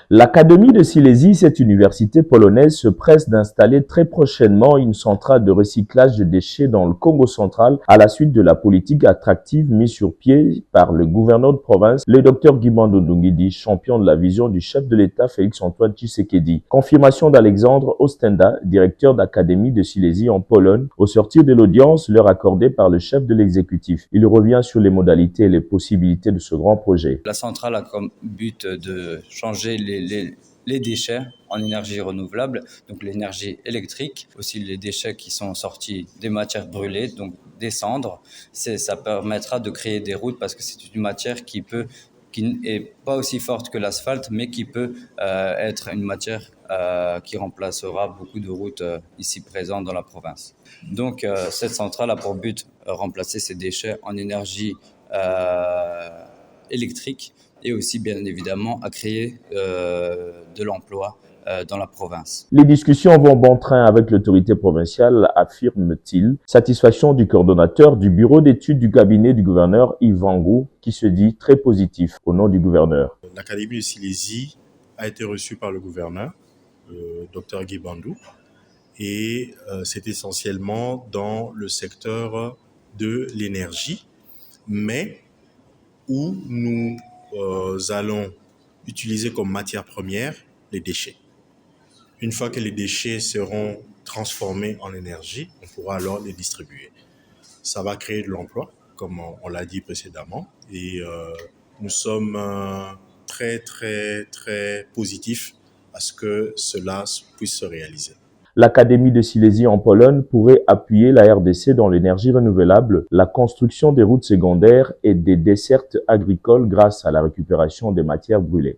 L'Académie de Silésie, cette université polonaise, se presse d'installer très prochainement une centrale de recyclage de déchets dans le Congo central à la suite de la politique attractive mise sur pied par le gouverneur de province, le Dr Guimando Ndungidi, champion de la vision du chef de l'État Félix-Antoine Tshisekedi. Confirmation d'Alexandre Ostenda, directeur d'Académie de Silésie en Pologne, au sortir de l'audience leur accordée par le chef de l'exécutif. Il revient sur les modalités et les possibilités de ce grand projet. La centrale a comme but de changer les déchets en énergie renouvelable, donc l'énergie électrique, aussi les déchets qui sont sortis des matières brûlées, donc des cendres. Ça permettra de créer des routes parce que c'est une matière qui n'est pas aussi forte que l'asphalte, mais qui peut être une matière qui remplacera beaucoup de routes ici présentes dans la province. Donc cette centrale a pour but de remplacer ces déchets en énergie électrique et aussi bien évidemment à créer de l'emploi dans la province. Les discussions vont bon train avec l'autorité provinciale, affirme-t-il. Satisfaction du coordonnateur du bureau d'études du cabinet du gouverneur Yves Wangou, qui se dit très positif au nom du gouverneur. L'Académie de Silésie a été reçue par le gouverneur, le Dr Guimando, et c'est essentiellement dans le secteur de l'énergie, mais où nous allons utiliser comme matière première les déchets. Une fois que les déchets seront transformés en énergie, on pourra alors les distribuer. Ça va créer de l'emploi, comme on l'a dit précédemment, et nous sommes très positifs à ce que cela puisse se réaliser. L'Académie de Silésie en Pologne pourrait appuyer la RDC dans l'énergie renouvelable, la construction des routes secondaires et des dessertes agricoles grâce à la récupération des matières brûlées.